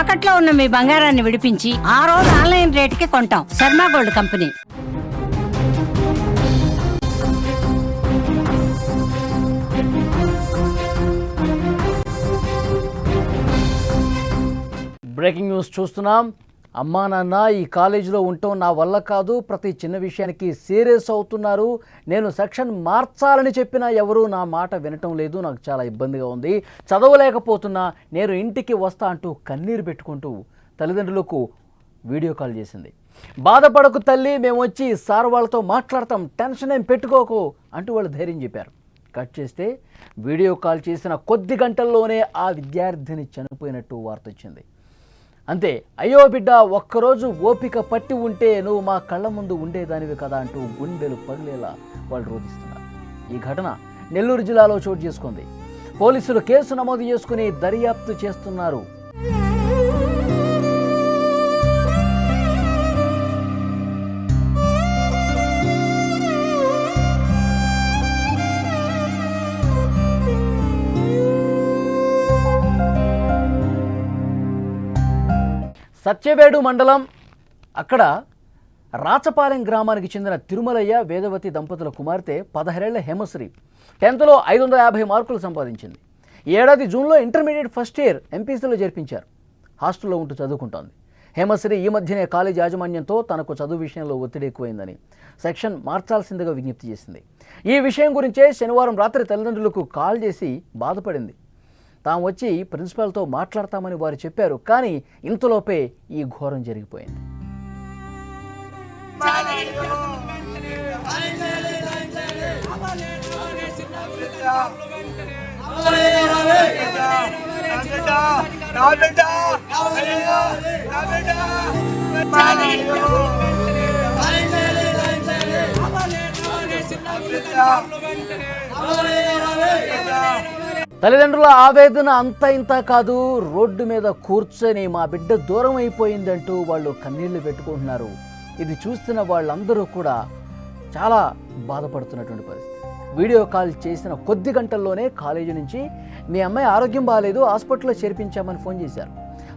తాకట్లో ఉన్న మీ బంగారాన్ని విడిపించి ఆ రోజు ఆన్లైన్ రేటుకి కొంటాం. Sharma gold company. Breaking news చూస్తున్నాం. అమ్మా నాన్న ఈ కాలేజీలో ఉండటం నా వల్ల కాదు, ప్రతి చిన్న విషయానికి సీరియస్ అవుతున్నారు, నేను సెక్షన్ మార్చాలని చెప్పినా ఎవరూ నా మాట వినటం లేదు, నాకు చాలా ఇబ్బందిగా ఉంది, చదవలేకపోతున్నా, నేను ఇంటికి వస్తా అంటూ కన్నీరు పెట్టుకుంటూ తల్లిదండ్రులకు వీడియో కాల్ చేసింది. బాధపడకు తల్లి, మేము వచ్చి సార్ వాళ్ళతో మాట్లాడతాం, టెన్షన్ ఏం పెట్టుకోకు అంటూ వాళ్ళు ధైర్యం చెప్పారు. కట్ చేస్తే వీడియో కాల్ చేసిన కొద్ది గంటల్లోనే ఆ విద్యార్థిని చనిపోయినట్టు వార్త వచ్చింది. అంతే, అయ్యో బిడ్డ, ఒక్కరోజు ఓపిక పట్టి ఉంటే నువ్వు మా కళ్ళ ముందు ఉండేదానివి కదా అంటూ గుండెలు పగిలేలా వాళ్ళు రోధిస్తున్నారు. ఈ ఘటన నెల్లూరు జిల్లాలో చోటు చేసుకుంది. పోలీసులు కేసు నమోదు చేసుకుని దర్యాప్తు చేస్తున్నారు. సత్యవేడు మండలం అక్కడ రాచపాలెం గ్రామానికి చెందిన తిరుమలయ్య వేదవతి దంపతుల కుమార్తె 16 ఏళ్ల హేమశ్రీ 10th 550 మార్కులు సంపాదించింది. ఈ ఏడాది జూన్లో ఇంటర్మీడియట్ ఫస్ట్ ఇయర్ ఎంపీసీలో చేర్పించారు. హాస్టల్లో ఉంటూ చదువుకుంటోంది. హేమశ్రీ ఈ మధ్యనే కాలేజ్ యాజమాన్యంతో తనకు చదువు విషయంలో ఒత్తిడి ఎక్కువైందని సెక్షన్ మార్చాల్సిందిగా విజ్ఞప్తి చేసింది. ఈ విషయం గురించే శనివారం రాత్రి తల్లిదండ్రులకు కాల్ చేసి బాధపడింది. తాము వచ్చి ప్రిన్సిపాల్తో మాట్లాడతామని వారు చెప్పారు. కానీ ఇంతలోపే ఈ ఘోరం జరిగిపోయింది. తల్లిదండ్రుల ఆవేదన అంతా ఇంత కాదు, రోడ్డు మీద కూర్చొని మా బిడ్డ దూరం అయిపోయిందంటూ వాళ్ళు కన్నీళ్లు పెట్టుకుంటున్నారు. ఇది చూస్తున్న వాళ్ళందరూ కూడా చాలా బాధపడుతున్నటువంటి పరిస్థితి. వీడియో కాల్ చేసిన కొద్ది గంటల్లోనే కాలేజీ నుంచి మీ అమ్మాయి ఆరోగ్యం బాగాలేదు, హాస్పిటల్లో చేర్పించామని ఫోన్ చేశారు.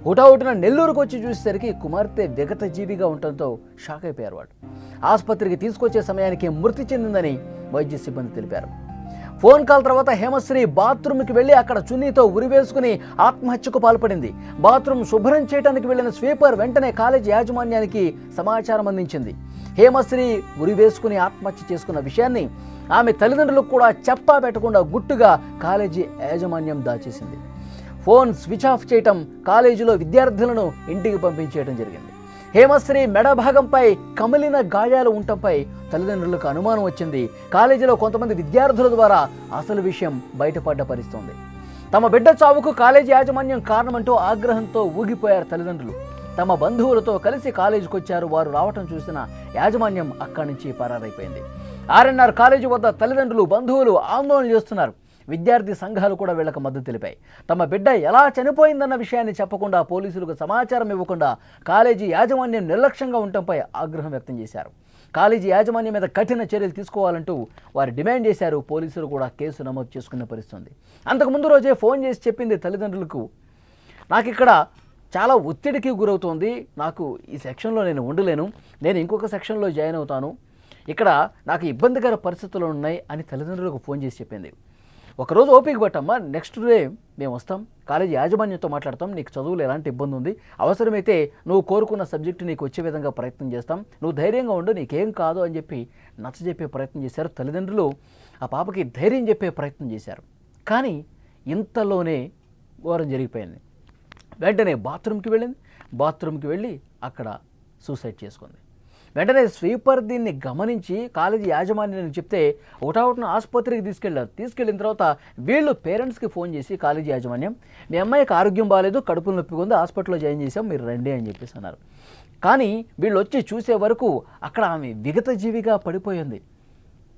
హుటాహుటిన నెల్లూరుకు వచ్చి చూసేసరికి కుమార్తె విగత జీవిగా ఉండటంతో షాక్ అయిపోయారు. వాళ్ళు ఆసుపత్రికి తీసుకొచ్చే సమయానికి మృతి చెందిందని వైద్య సిబ్బంది తెలిపారు. ఫోన్ కాల్ తర్వాత హేమశ్రీ బాత్రూమ్కి వెళ్ళి అక్కడ చున్నీతో ఉరివేసుకుని ఆత్మహత్యకు పాల్పడింది. బాత్రూమ్ శుభ్రం చేయడానికి వెళ్లిన స్వీపర్ వెంటనే కాలేజీ యాజమాన్యానికి సమాచారం అందించింది. హేమశ్రీ ఉరివేసుకుని ఆత్మహత్య చేసుకున్న విషయాన్ని ఆమె తల్లిదండ్రులకు కూడా చెప్పా పెట్టకుండా గుట్టుగా కాలేజీ యాజమాన్యం దాచేసింది. ఫోన్ స్విచ్ ఆఫ్ చేయటం, కాలేజీలో విద్యార్థులను ఇంటికి పంపించేయడం జరిగింది. హేమశ్రీ మెడ భాగంపై కమిలిన గాయాలు ఉండటంపై తల్లిదండ్రులకు అనుమానం వచ్చింది. కాలేజీలో కొంతమంది విద్యార్థుల ద్వారా అసలు విషయం బయటపడ్డ పరిస్థితుంది. తమ బిడ్డ చావుకు కాలేజీ యాజమాన్యం కారణమంటూ ఆగ్రహంతో ఊగిపోయారు తల్లిదండ్రులు. తమ బంధువులతో కలిసి కాలేజీకి వచ్చారు. వారు రావటం చూసిన యాజమాన్యం అక్కడి నుంచి పరారైపోయింది. ఆర్ఎన్ఆర్ కాలేజీ వద్ద తల్లిదండ్రులు, బంధువులు ఆందోళన చేస్తున్నారు. విద్యార్థి సంఘాలు కూడా వీళ్లకు మద్దతు తెలిపాయి. తమ బిడ్డ ఎలా చనిపోయిందన్న విషయాన్ని చెప్పకుండా, పోలీసులకు సమాచారం ఇవ్వకుండా కాలేజీ యాజమాన్యం నిర్లక్ష్యంగా ఉండటంపై ఆగ్రహం వ్యక్తం చేశారు. కాలేజీ యాజమాన్యం మీద కఠిన చర్యలు తీసుకోవాలంటూ వారు డిమాండ్ చేశారు. పోలీసులు కూడా కేసు నమోదు చేసుకున్న పరిస్థితుంది. అంతకుముందు రోజే ఫోన్ చేసి చెప్పింది తల్లిదండ్రులకు, నాకు ఇక్కడ చాలా ఒత్తిడికి గురవుతోంది, నాకు ఈ సెక్షన్లో నేను ఉండలేను, నేను ఇంకొక సెక్షన్లో జాయిన్ అవుతాను, ఇక్కడ నాకు ఇబ్బందికర పరిస్థితులు ఉన్నాయి అని తల్లిదండ్రులకు ఫోన్ చేసి చెప్పింది. ఒకరోజు ఓపిక పట్టమ్మా, నెక్స్ట్ డే మేము వస్తాం, కాలేజీ యాజమాన్యంతో మాట్లాడతాం, నీకు చదువులు ఎలాంటి ఇబ్బంది ఉంది, అవసరమైతే నువ్వు కోరుకున్న సబ్జెక్టు నీకు వచ్చే విధంగా ప్రయత్నం చేస్తాం, నువ్వు ధైర్యంగా ఉండు, నీకేం కాదు అని చెప్పి నచ్చజెప్పే ప్రయత్నం చేశారు. తల్లిదండ్రులు ఆ పాపకి ధైర్యం చెప్పే ప్రయత్నం చేశారు. కానీ ఇంతలోనే ఘోరం జరిగిపోయింది. వెంటనే బాత్రూమ్కి వెళ్ళి అక్కడ సూసైడ్ చేసుకుంది. వెంటనే స్వీపర్ దీన్ని గమనించి కాలేజీ యాజమాన్యానికి చెప్తే ఒకటావుటిన ఆసుపత్రికి తీసుకెళ్ళిన తర్వాత వీళ్ళు పేరెంట్స్కి ఫోన్ చేసి కాలేజీ యాజమాన్యం, మీ అమ్మాయికి ఆరోగ్యం బాగాలేదు, కడుపులో నొప్పి ఉంది, హాస్పిటల్లో జాయిన్ చేసాం, మీరు రండి అని చెప్పేసి అన్నారు. కానీ వీళ్ళు వచ్చి చూసే వరకు అక్కడ ఆమె విగత జీవిగా పడిపోయింది.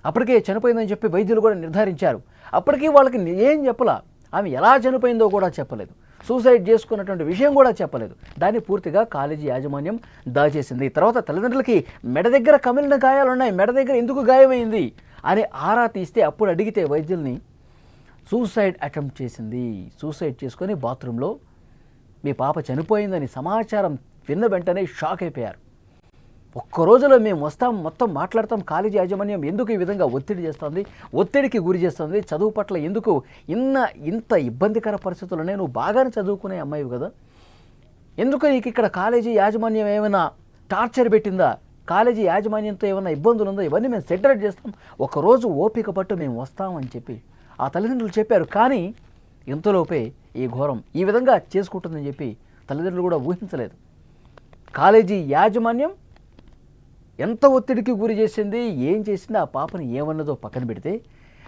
అప్పటికే చనిపోయిందని చెప్పి వైద్యులు కూడా నిర్ధారించారు. అప్పటికీ వాళ్ళకి ఏం చెప్పలా, ఆమె ఎలా చనిపోయిందో కూడా చెప్పలేదు, సూసైడ్ చేసుకున్నటువంటి విషయం కూడా చెప్పలేదు. దాన్ని పూర్తిగా కాలేజీ యాజమాన్యం దాచేసింది. తర్వాత తల్లిదండ్రులకి మెడ దగ్గర కమిలిన గాయాలు ఉన్నాయి, మెడ దగ్గర ఎందుకు గాయమైంది అని ఆరా తీస్తే అప్పుడు అడిగితే వైద్యుల్ని సూసైడ్ అటెంప్ట్ చేసింది, సూసైడ్ చేసుకొని బాత్రూంలో మీ పాప చనిపోయిందని సమాచారం విన్న వెంటనే షాక్ అయిపోయారు. ఒక్క రోజులో మేము వస్తాం, మొత్తం మాట్లాడతాం, కాలేజీ యాజమాన్యం ఎందుకు ఈ విధంగా ఒత్తిడి చేస్తుంది, ఒత్తిడికి గురి చేస్తుంది, చదువు పట్ల ఎందుకు ఇంత ఇబ్బందికర పరిస్థితుల్లోనే, నువ్వు బాగానే చదువుకునే అమ్మాయివి కదా, ఎందుకు నీకు ఇక్కడ కాలేజీ యాజమాన్యం ఏమైనా టార్చర్ పెట్టిందా, కాలేజీ యాజమాన్యంతో ఏమైనా ఇబ్బందులు ఉందో, ఇవన్నీ మేము సెటిల్ చేస్తాం, ఒకరోజు ఓపిక పట్టు మేము వస్తామని చెప్పి ఆ తల్లిదండ్రులు చెప్పారు. కానీ ఇంతలోపే ఈ ఘోరం ఈ విధంగా చేసుకుంటుందని చెప్పి తల్లిదండ్రులు కూడా ఊహించలేదు. కాలేజీ యాజమాన్యం ఎంత ఒత్తిడికి గురి చేసింది, ఏం చేసింది, ఆ పాపని ఏమన్నదో పక్కన పెడితే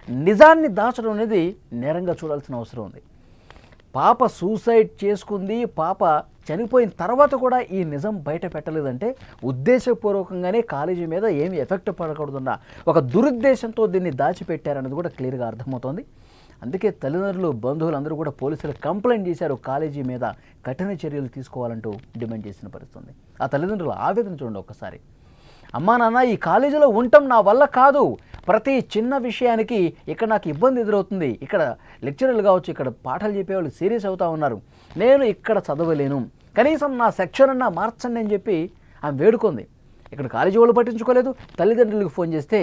నిజాన్ని దాచడం అనేది నేరంగా చూడాల్సిన అవసరం ఉంది. పాప సూసైడ్ చేసుకుంది, పాప చనిపోయిన తర్వాత కూడా ఈ నిజం బయట పెట్టలేదంటే ఉద్దేశపూర్వకంగానే కాలేజీ మీద ఏమి ఎఫెక్ట్ పడకూడదన్న ఒక దురుద్దేశంతో దీన్ని దాచిపెట్టారన్నది కూడా క్లియర్గా అర్థమవుతోంది. అందుకే తల్లిదండ్రులు, బంధువులు అందరూ కూడా పోలీసులకు కంప్లైంట్ చేశారు, కాలేజీ మీద కఠిన చర్యలు తీసుకోవాలంటూ డిమాండ్ చేసిన పరిస్థితుంది. ఆ తల్లిదండ్రులు ఆవేదన చూడండి ఒక్కసారి. అమ్మా నాన్న, ఈ కాలేజీలో ఉండటం నా వల్ల కాదు, ప్రతి చిన్న విషయానికి ఇక్కడ నాకు ఇబ్బంది ఎదురవుతుంది, ఇక్కడ లెక్చరర్లు కావచ్చు, ఇక్కడ పాఠాలు చెప్పేవాళ్ళు సీరియస్ అవుతూ ఉన్నారు, నేను ఇక్కడ చదవలేను, కనీసం నా సెక్షన్ అన్నా మార్చండి అని చెప్పి ఆమె వేడుకుంది. ఇక్కడ కాలేజీ వాళ్ళు పట్టించుకోలేదు. తల్లిదండ్రులకు ఫోన్ చేస్తే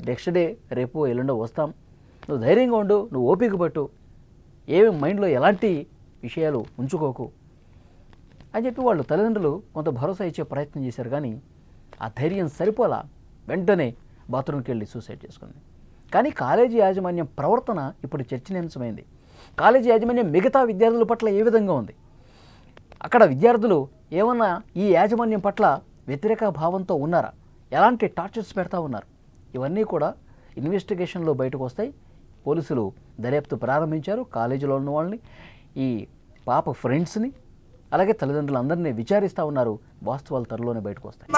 నెక్స్ట్ డే రేపు ఎల్లుండో వస్తాం, నువ్వు ధైర్యంగా ఉండు, నువ్వు ఓపిక పట్టు, ఏమి మైండ్లో ఎలాంటి విషయాలు ఉంచుకోకు అని చెప్పి వాళ్ళు తల్లిదండ్రులు కొంత భరోసా ఇచ్చే ప్రయత్నం చేశారు. కానీ ఆ ధైర్యం సరిపోలా, వెంటనే బాత్రూమ్కి వెళ్ళి సూసైడ్ చేసుకుంది. కానీ కాలేజీ యాజమాన్యం ప్రవర్తన ఇప్పుడు చర్చనీయాంశమైంది. కాలేజీ యాజమాన్యం మిగతా విద్యార్థుల పట్ల ఏ విధంగా ఉంది, అక్కడ విద్యార్థులు ఏమన్నా ఈ యాజమాన్యం పట్ల వ్యతిరేక భావంతో ఉన్నారా, ఎలాంటి టార్చర్స్ పెడతా ఉన్నారు, ఇవన్నీ కూడా ఇన్వెస్టిగేషన్లో బయటకు వస్తాయి. పోలీసులు దర్యాప్తు ప్రారంభించారు. కాలేజీలో ఉన్న వాళ్ళని, ఈ పాప ఫ్రెండ్స్ని, అలాగే తల్లిదండ్రులు అందరినీ విచారిస్తూ ఉన్నారు. వాస్తవాలు త్వరలోనే బయటకు వస్తాయి.